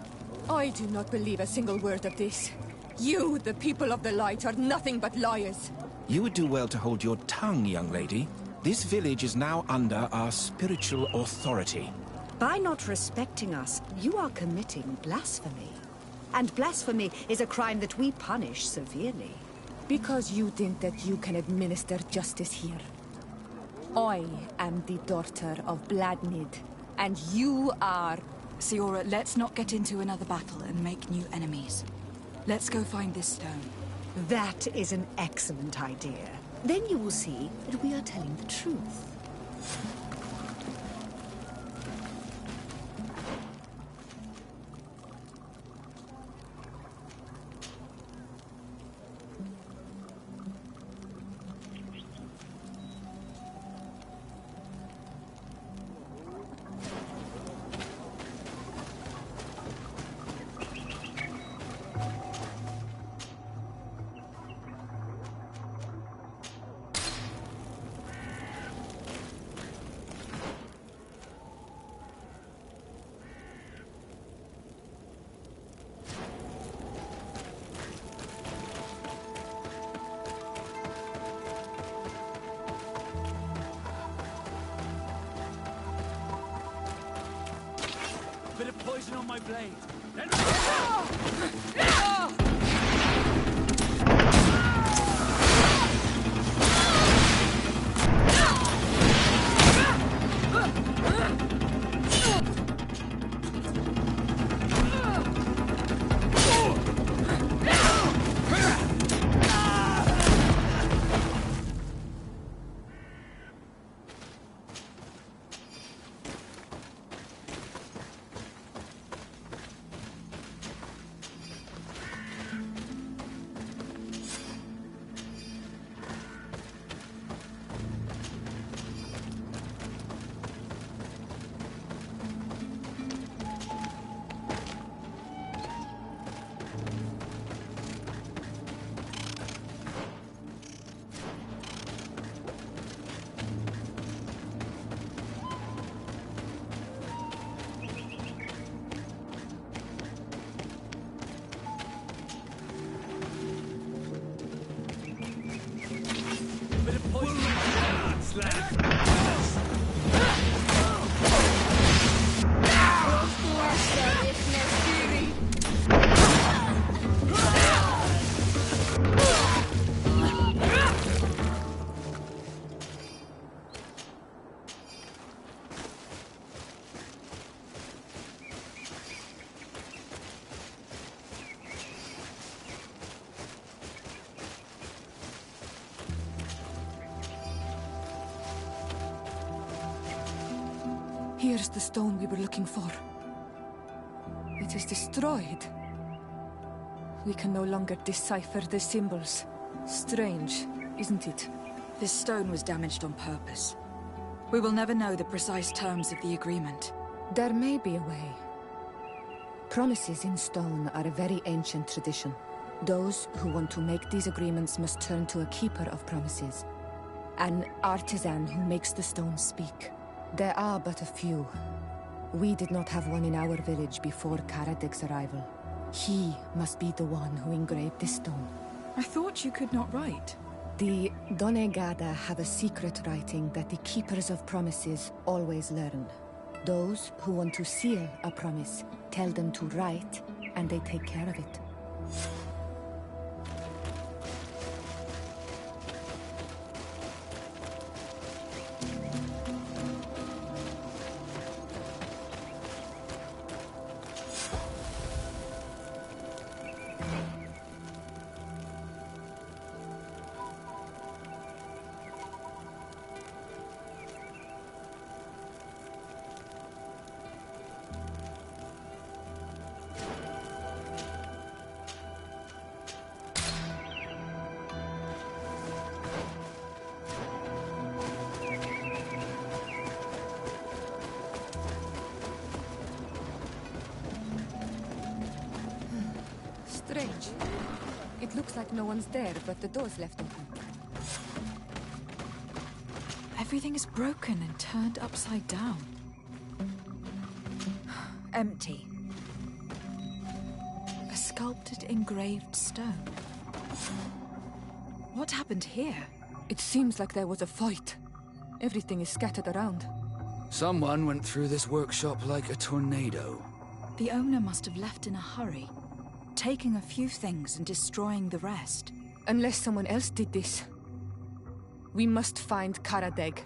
I do not believe a single word of this. You, the people of the light, are nothing but liars. You would do well to hold your tongue, young lady. This village is now under our spiritual authority. By not respecting us, you are committing blasphemy. And blasphemy is a crime that we punish severely. Because you think that you can administer justice here. I am the daughter of Bladnid, and you are... Siora, let's not get into another battle and make new enemies. Let's go find this stone. That is an excellent idea. Then you will see that we are telling the truth. blade. Here's the stone we were looking for. It is destroyed. We can no longer decipher the symbols. Strange, isn't it? This stone was damaged on purpose. We will never know the precise terms of the agreement. There may be a way. Promises in stone are a very ancient tradition. Those who want to make these agreements must turn to a keeper of promises. An artisan who makes the stone speak. There are but a few. We did not have one in our village before Karadek's arrival. He must be the one who engraved this stone. I thought you could not write. The Donaig have a secret writing that the keepers of promises always learn. Those who want to seal a promise tell them to write, and they take care of it. Strange. It looks like no one's there, but the door's left open. Everything is broken and turned upside down. Empty. A sculpted, engraved stone. What happened here? It seems like there was a fight. Everything is scattered around. Someone went through this workshop like a tornado. The owner must have left in a hurry, taking a few things and destroying the rest. Unless someone else did this. We must find Karadeg.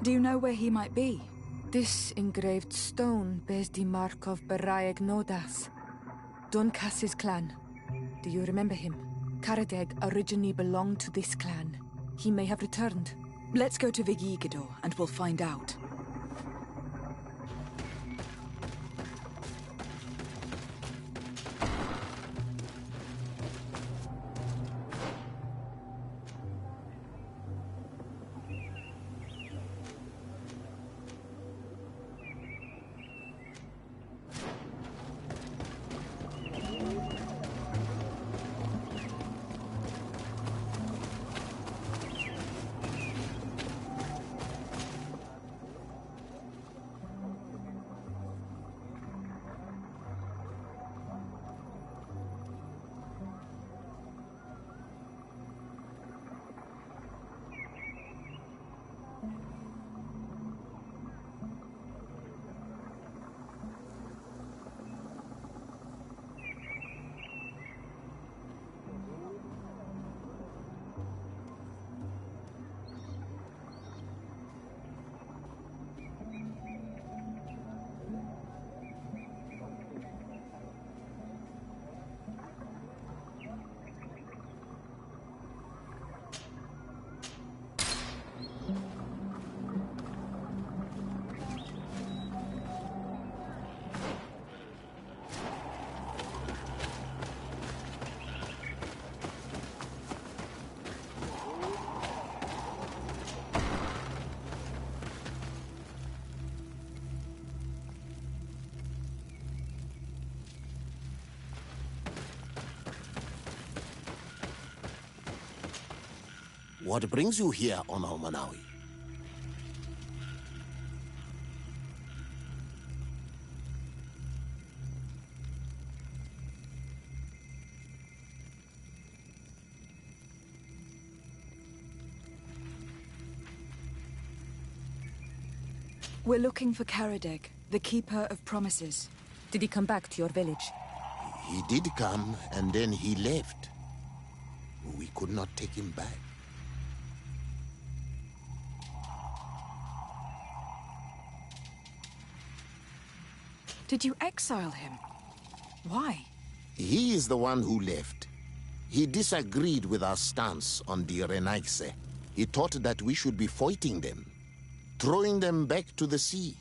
Do you know where he might be? This engraved stone bears the mark of Baraeg Nodas, Donkas's clan. Do you remember him? Karadeg originally belonged to this clan. He may have returned. Let's go to Vigigidor and we'll find out. What brings you here on Manawi? We're looking for Karadeg, the Keeper of Promises. Did he come back to your village? He did come, and then he left. We could not take him back. Did you exile him? Why? He is the one who left. He disagreed with our stance on the Renaigse. He thought that we should be fighting them, throwing them back to the sea.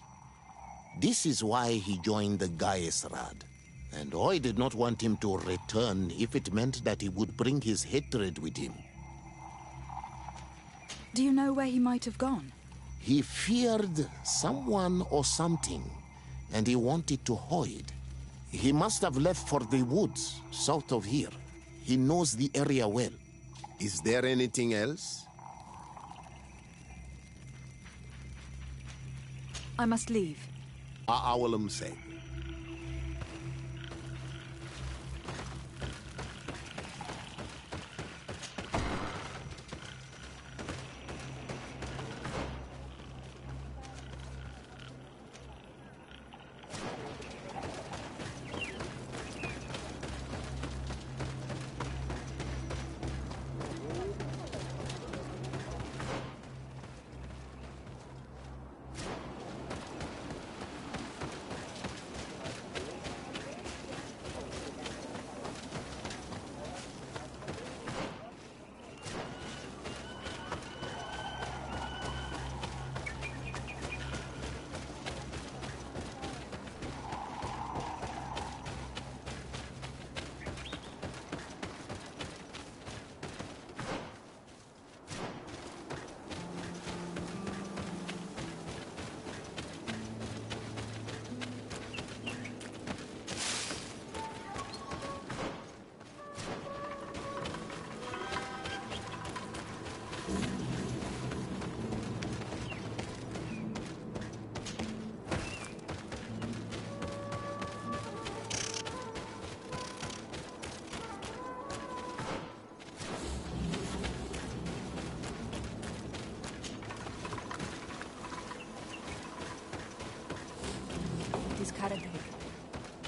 This is why he joined the Gaesrad. And I did not want him to return if it meant that he would bring his hatred with him. Do you know where he might have gone? He feared someone or something, and he wanted to hide. He must have left for the woods, south of here. He knows the area well. Is there anything else? I must leave. Awalam say.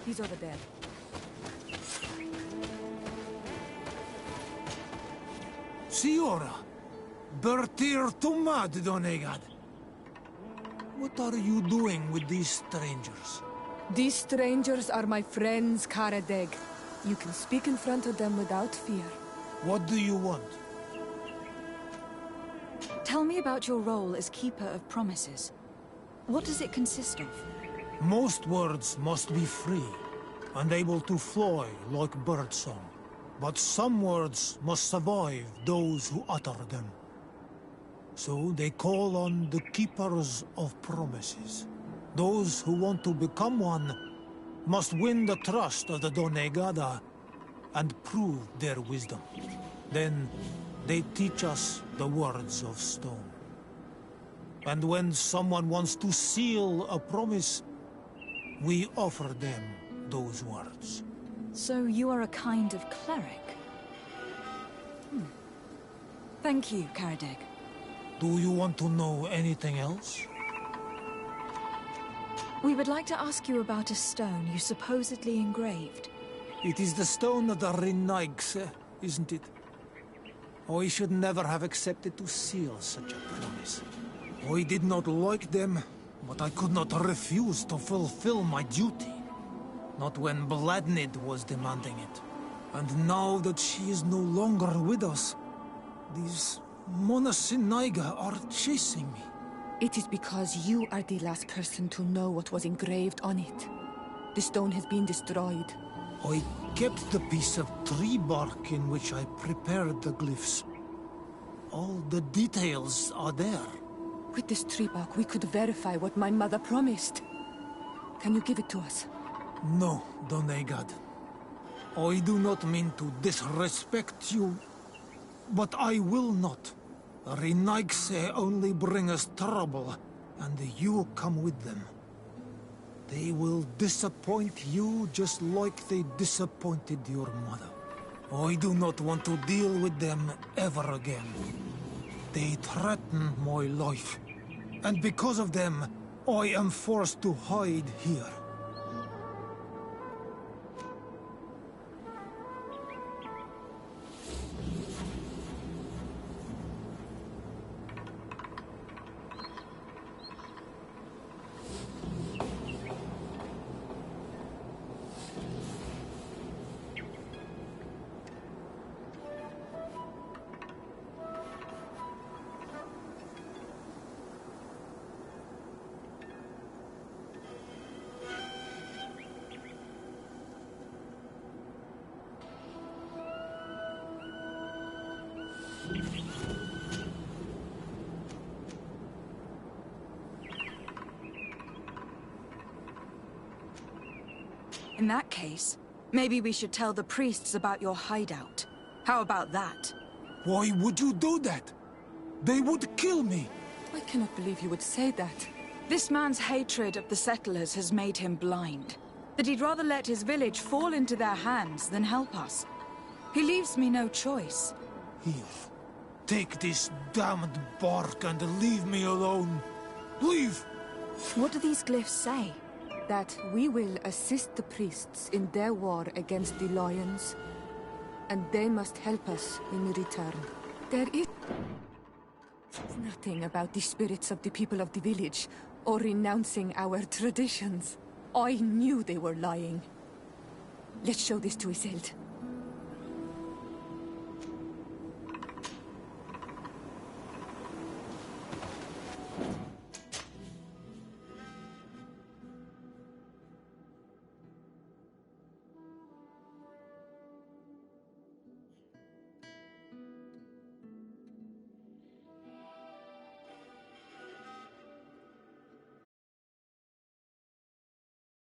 He's over there. Siora! Bertir Tumad, Donaig. What are you doing with these strangers? These strangers are my friends, Karadeg. You can speak in front of them without fear. What do you want? Tell me about your role as Keeper of Promises. What does it consist of? Most words must be free, and able to fly like birdsong. But some words must survive those who utter them. So they call on the Keepers of Promises. Those who want to become one must win the trust of the Donaigada and prove their wisdom. Then they teach us the words of stone. And when someone wants to seal a promise, we offer them those words. So you are a kind of cleric? Thank you, Karadeg. Do you want to know anything else? We would like to ask you about a stone you supposedly engraved. It is the stone of the Renaigse, isn't it? I should never have accepted to seal such a promise. I did not like them, but I could not refuse to fulfill my duty. Not when Bladnid was demanding it. And now that she is no longer with us, these Monasinaiga are chasing me. It is because you are the last person to know what was engraved on it. The stone has been destroyed. I kept the piece of tree bark in which I prepared the glyphs. All the details are there. With this tree bark, we could verify what my mother promised. Can you give it to us? No, Donaigad. I do not mean to disrespect you, but I will not. Renaigse only bring us trouble, and you come with them. They will disappoint you just like they disappointed your mother. I do not want to deal with them ever again. They threaten my life, and because of them, I am forced to hide here. In that case, maybe we should tell the priests about your hideout. How about that? Why would you do that? They would kill me. I cannot believe you would say that. This man's hatred of the settlers has made him blind. That he'd rather let his village fall into their hands than help us. He leaves me no choice. Here, take this damned bark and leave me alone. Leave! What do these glyphs say? That we will assist the priests in their war against the lions, and they must help us in return. There is nothing about the spirits of the people of the village, or renouncing our traditions. I knew they were lying. Let's show this to Isilde.